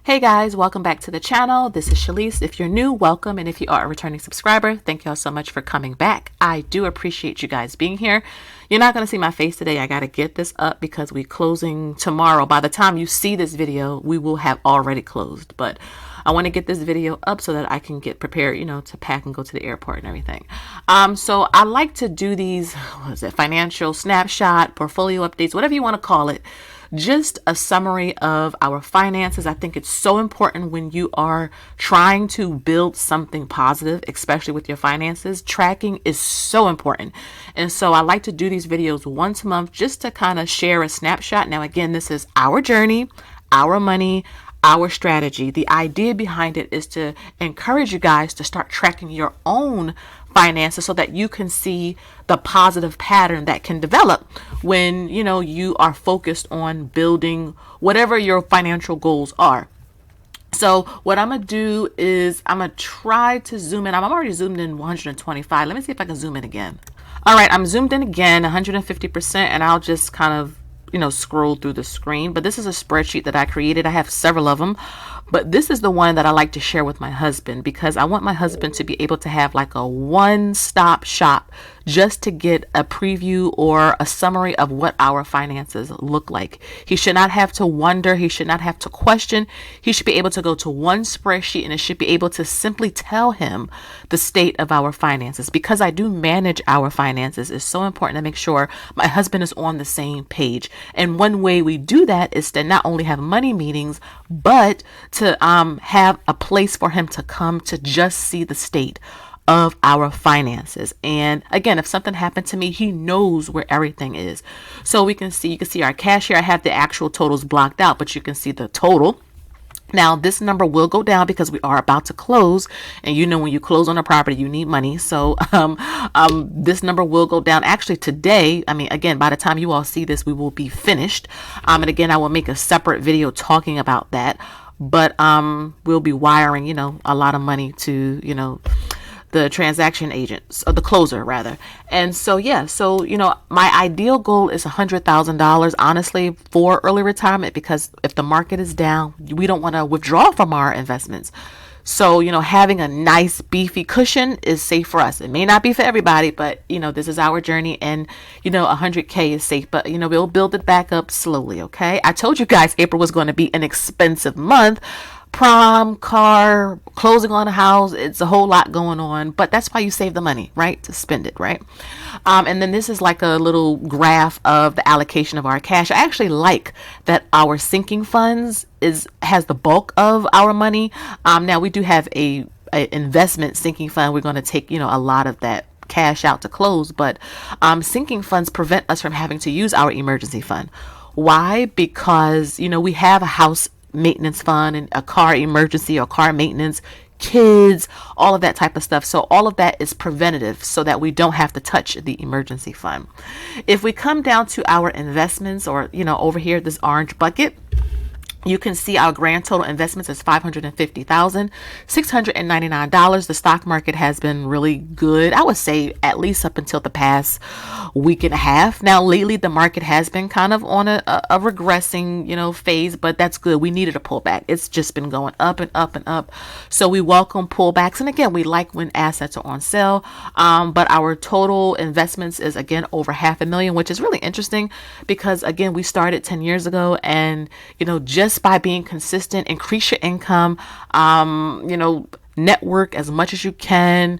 Hey guys, welcome back to the channel. This is Shalise. If you're new, welcome. And if you are a returning subscriber, thank y'all so much for coming back. I do appreciate you guys being here. You're not going to see my face today. I got to get this up because we're closing tomorrow. By the time you see this video, we will have already closed. But I want to get this video up so that I can get prepared, to pack and go to the airport and everything. So I like to do these, financial snapshot, portfolio updates, whatever you want to call it. Just a summary of our finances. I think it's so important when you are trying to build something positive, especially with your finances. Tracking is so important. And so I like to do these videos once a month just to kind of share a snapshot. Now, again, this is our journey, our money, our strategy. The idea behind it is to encourage you guys to start tracking your own finances so that you can see the positive pattern that can develop when you are focused on building whatever your financial goals are. So what I'm gonna do is I'm gonna try to zoom in. I'm already zoomed in 125. Let me see if I can zoom in again. All right, I'm zoomed in again 150%, and I'll just kind of scroll through the screen. But this is a spreadsheet that I created. I have several of them, but this is the one that I like to share with my husband because I want my husband to be able to have like a one-stop shop just to get a preview or a summary of what our finances look like. He should not have to wonder. He should not have to question. He should be able to go to one spreadsheet and it should be able to simply tell him the state of our finances. Because I do manage our finances, it's so important to make sure my husband is on the same page. And one way we do that is to not only have money meetings, but to have a place for him to come to just see the state of our finances. And again, if something happened to me, he knows where everything is. So you can see our cash here. I have the actual totals blocked out, but you can see the total. Now, this number will go down because we are about to close. And when you close on a property, you need money. So this number will go down. Actually, today, again, by the time you all see this, we will be finished. And again, I will make a separate video talking about that. But we'll be wiring, a lot of money to, the transaction agent, or the closer rather. And so, my ideal goal is $100,000, honestly, for early retirement, because if the market is down, we don't want to withdraw from our investments. So, having a nice beefy cushion is safe for us. It may not be for everybody, but, this is our journey, and, 100K is safe, but, we'll build it back up slowly. Okay. I told you guys April was going to be an expensive month. Prom, car, closing on a house. It's a whole lot going on, but that's why you save the money, right? To spend it, right? And then this is like a little graph of the allocation of our cash. I actually like that our sinking funds has the bulk of our money. Now we do have a investment sinking fund. We're going to take, a lot of that cash out to close, but sinking funds prevent us from having to use our emergency fund. Why? Because, we have a house maintenance fund and a car emergency or car maintenance, kids, all of that type of stuff. So all of that is preventative so that we don't have to touch the emergency fund. If we come down to our investments, or over here, this orange bucket, you can see our grand total investments is $550,699. The stock market has been really good, I would say, at least up until the past week and a half. Now, lately, the market has been kind of on a regressing, phase, but that's good. We needed a pullback. It's just been going up and up and up. So we welcome pullbacks. And again, we like when assets are on sale. But our total investments is, again, over $500,000, which is really interesting because, again, we started 10 years ago, and, just by being consistent, increase your income, network as much as you can,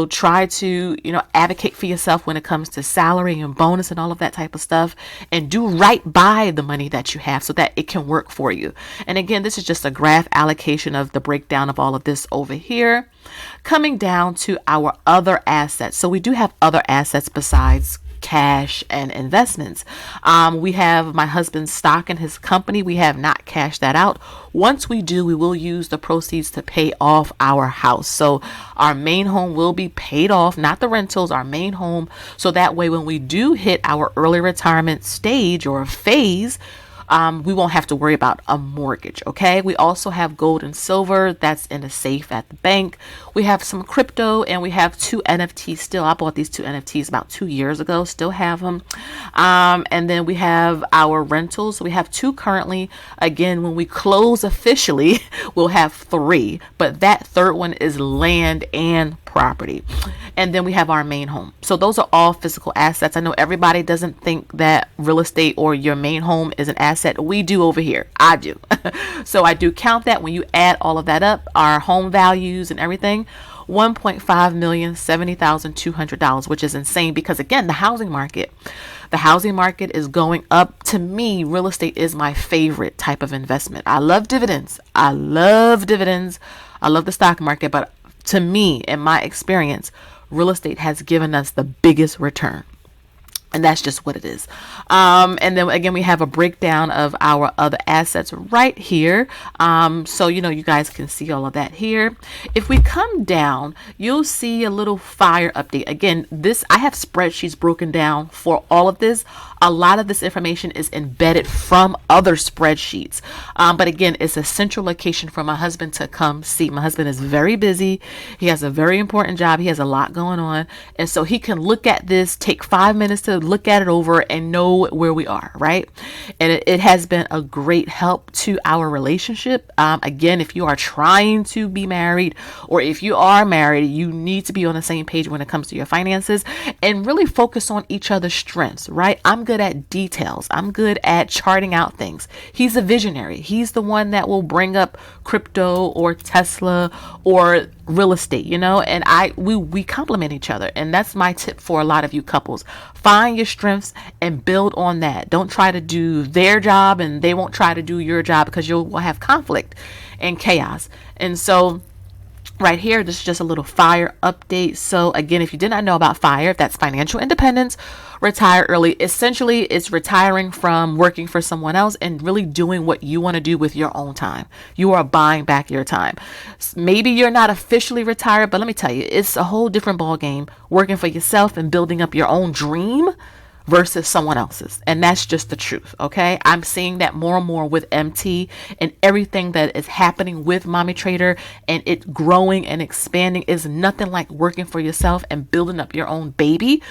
try to, advocate for yourself when it comes to salary and bonus and all of that type of stuff, and do right by the money that you have so that it can work for you. And again, this is just a graph allocation of the breakdown of all of this over here. Coming down to our other assets. So we do have other assets besides cash and investments. We have my husband's stock in his company. We have not cashed that out. Once we do, we will use the proceeds to pay off our house. So our main home will be paid off, not the rentals, our main home. So that way, when we do hit our early retirement stage or phase, we won't have to worry about a mortgage. Okay. We also have gold and silver that's in a safe at the bank. We have some crypto, and we have 2 NFTs still. I bought these 2 NFTs about 2 years ago, still have them. And then we have our rentals. We have 2 currently. Again, when we close officially, we'll have 3, but that third one is land and property. And then we have our main home. So those are all physical assets. I know everybody doesn't think that real estate or your main home is an asset. We do over here. I do. So I do count that. When you add all of that up, our home values and everything, $1.5,070,200, which is insane because, again, the housing market is going up. To me, real estate is my favorite type of investment. I love dividends. I love the stock market, but to me, in my experience, real estate has given us the biggest return. And that's just what it is. And then again, we have a breakdown of our other assets right here. So, you guys can see all of that here. If we come down, you'll see a little fire update. Again, I have spreadsheets broken down for all of this. A lot of this information is embedded from other spreadsheets. But again, it's a central location for my husband to come see. My husband is very busy. He has a very important job. He has a lot going on. And so he can look at this, take 5 minutes to look at it over and know where we are, right? And it has been a great help to our relationship. Again, if you are trying to be married, or if you are married, you need to be on the same page when it comes to your finances and really focus on each other's strengths, right? I'm good at details. I'm good at charting out things. He's a visionary. He's the one that will bring up crypto or Tesla or real estate, and we complement each other. And that's my tip for a lot of you couples. Find your strengths and build on that. Don't try to do their job and they won't try to do your job, because you'll have conflict and chaos. And so right here, this is just a little FIRE update. So again, if you did not know about FIRE, that's financial independence, retire early. Essentially, it's retiring from working for someone else and really doing what you want to do with your own time. You are buying back your time. Maybe you're not officially retired, but let me tell you, it's a whole different ball game working for yourself and building up your own dream versus someone else's. And that's just the truth. Okay. I'm seeing that more and more with MT and everything that is happening with Mommy Trader, and it growing and expanding. Is nothing like working for yourself and building up your own baby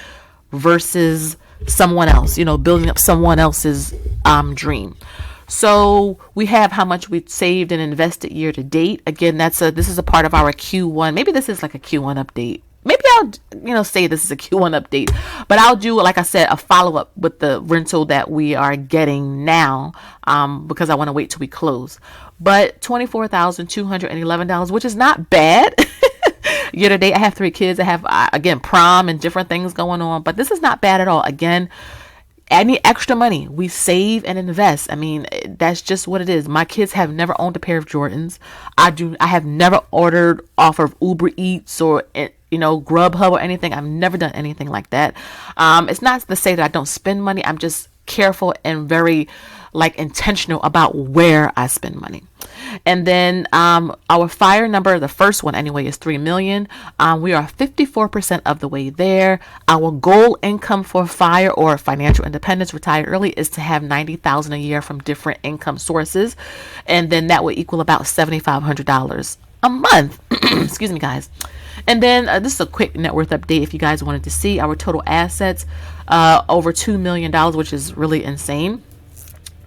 versus someone else, building up someone else's dream. So we have how much we've saved and invested year to date. Again, this is a part of our Q1. Maybe this is like a Q1 update. Maybe I'll, say this is a Q1 update, but I'll do, like I said, a follow-up with the rental that we are getting now, because I want to wait till we close. But $24,211, which is not bad. Year to date, I have 3 kids. I have, again, prom and different things going on, but this is not bad at all. Again, any extra money we save and invest. I mean, that's just what it is. My kids have never owned a pair of Jordans. I have never ordered off of Uber Eats or Grubhub or anything. I've never done anything like that. It's not to say that I don't spend money. I'm just careful and very intentional about where I spend money. And then our FIRE number, the first one anyway, is 3 million. We are 54% of the way there. Our goal income for FIRE, or financial independence, retire early, is to have $90,000 a year from different income sources, and then that would equal about $7,500 a month. Excuse me, guys. And then this is a quick net worth update if you guys wanted to see our total assets, over $2 million, which is really insane.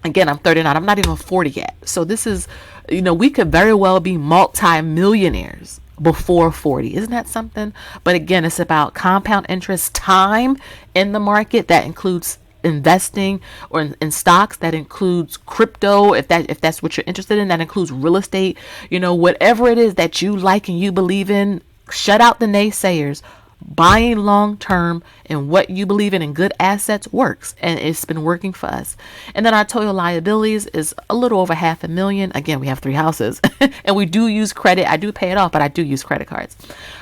Again, I'm 39. I'm not even 40 yet. So this is, we could very well be multi-millionaires before 40. Isn't that something? But again, it's about compound interest, time in the market. That includes investing or in stocks. That includes crypto, if that's what you're interested in. That includes real estate. Whatever it is that you like and you believe in, shut out the naysayers. Buying long term and what you believe in good assets works, and it's been working for us. And then our total liabilities is a little over $500,000. Again, we have 3 houses and we do use credit. I do pay it off, but I do use credit cards.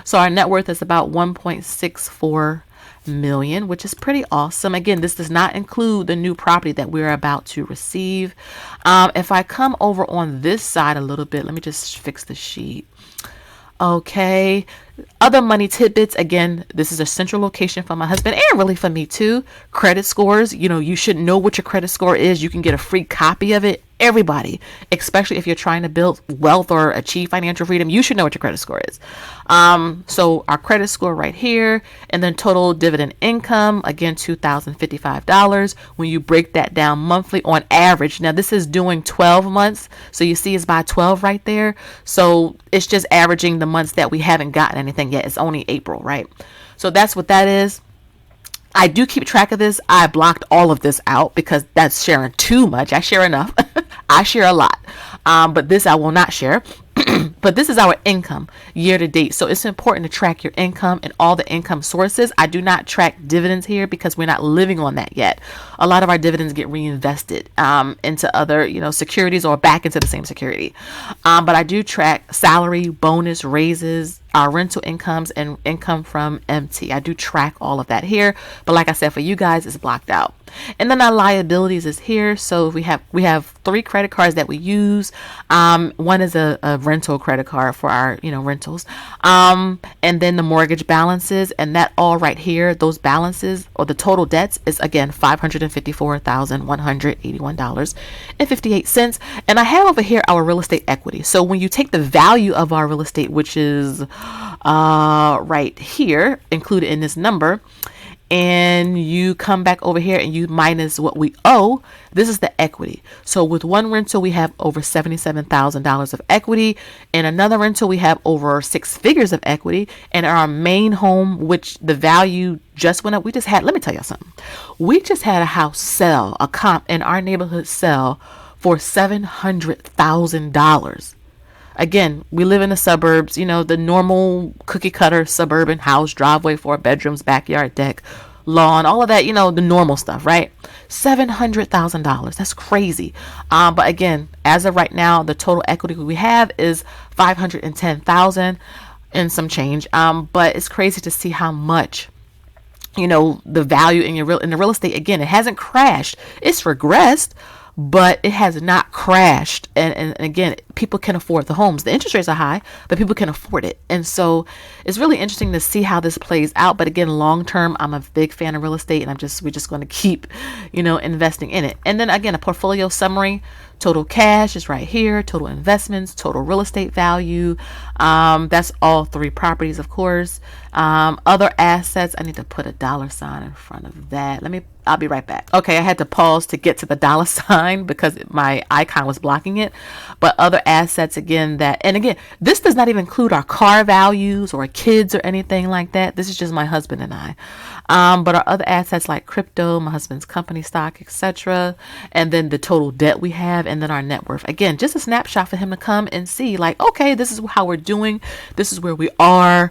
So our net worth is about 1.64 million, which is pretty awesome. Again, this does not include the new property that we're about to receive. If I come over on this side a little bit, let me just fix the sheet. Okay. Other money tidbits. Again, this is a central location for my husband and really for me too. Credit scores. You should know what your credit score is. You can get a free copy of it. Everybody, especially if you're trying to build wealth or achieve financial freedom, you should know what your credit score is. So our credit score right here, and then total dividend income, again, $2,055. When you break that down monthly on average, now this is doing 12 months. So you see it's by 12 right there. So it's just averaging the months that we haven't gotten anything yet. It's only April, right? So that's what that is. I do keep track of this. I blocked all of this out because that's sharing too much. I share enough. I share a lot. But this I will not share. But this is our income year to date. So it's important to track your income and all the income sources. I do not track dividends here because we're not living on that yet. A lot of our dividends get reinvested into other, securities or back into the same security. But I do track salary, bonus, raises, our rental incomes, and income from MT. I do track all of that here. But like I said, for you guys, it's blocked out. And then our liabilities is here. So we have 3 credit cards that we use. One is a rental credit card for our, rentals. And then the mortgage balances, and that all right here, those balances or the total debts is again $554,181.58. And I have over here our real estate equity. So when you take the value of our real estate, which is right here included in this number, and you come back over here and you minus what we owe, this is the equity. So with one rental, we have over $77,000 of equity. In another rental, we have over 6 figures of equity. And our main home, which the value just went up, let me tell you something. We just had a house sell, a comp in our neighborhood sell for $700,000. Again, we live in the suburbs, the normal cookie cutter suburban house, driveway, 4 bedrooms, backyard, deck, lawn, all of that, the normal stuff, right? $700,000. That's crazy. But again, as of right now, the total equity we have is $510,000 and some change. But it's crazy to see how much, the value in the real estate. Again, it hasn't crashed. It's regressed, but it has not crashed. And again, people can afford the homes. The interest rates are high, but people can afford it. And so it's really interesting to see how this plays out. But again, long term, I'm a big fan of real estate, and we're just going to keep, investing in it. And then again, a portfolio summary. Total cash is right here. Total investments, total real estate value. That's all 3 properties, of course. Other assets. I need to put a $sign in front of that. I'll be right back. Okay, I had to pause to get to the $sign because my icon was blocking it. But other assets, again, this does not even include our car values or kids or anything like that. This is just my husband and I. But our other assets like crypto, my husband's company stock, etc. And then the total debt we have, and then our net worth. Again, just a snapshot for him to come and see, like, okay, this is how we're doing. This is where we are.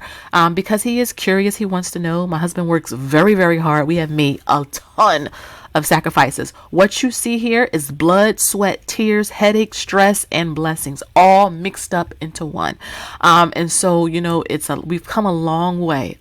Because he is curious. He wants to know. My husband works very, very hard. We have made a ton of sacrifices. What you see here is blood, sweat, tears, headache, stress, and blessings all mixed up into one. And so, we've come a long way,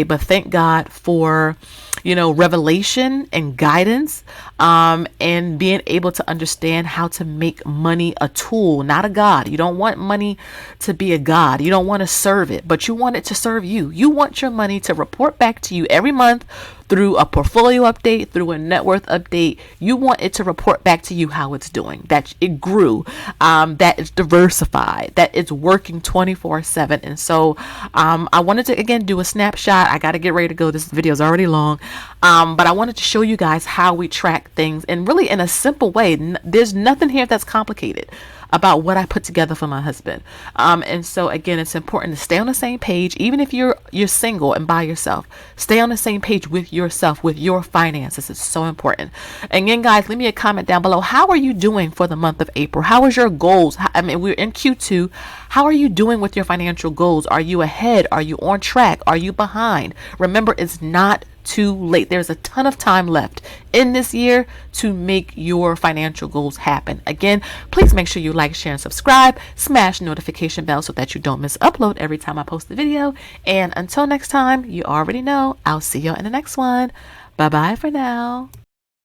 but thank God for, revelation and guidance, and being able to understand how to make money a tool, not a God. You don't want money to be a God. You don't want to serve it, but you want it to serve you. You want your money to report back to you every month through a portfolio update, through a net worth update. You want it to report back to you how it's doing, that it grew, that it's diversified, that it's working 24/7. And so I wanted to, again, do a snapshot. I got to get ready to go. This video is already long. But I wanted to show you guys how we track things, and really in a simple way. There's nothing here that's complicated about what I put together for my husband. And so again, it's important to stay on the same page. Even if you're single and by yourself, stay on the same page with yourself, with your finances. It's so important. And again, guys, leave me a comment down below. How are you doing for the month of April? How is your goals? We're in Q2. How are you doing with your financial goals? Are you ahead? Are you on track? Are you behind? Remember, it's not too late. There's a ton of time left in this year to make your financial goals happen. Again, please make sure you like, share, and subscribe. Smash the notification bell so that you don't miss upload every time I post a video. And until next time, you already know, I'll see you in the next one. Bye bye for now.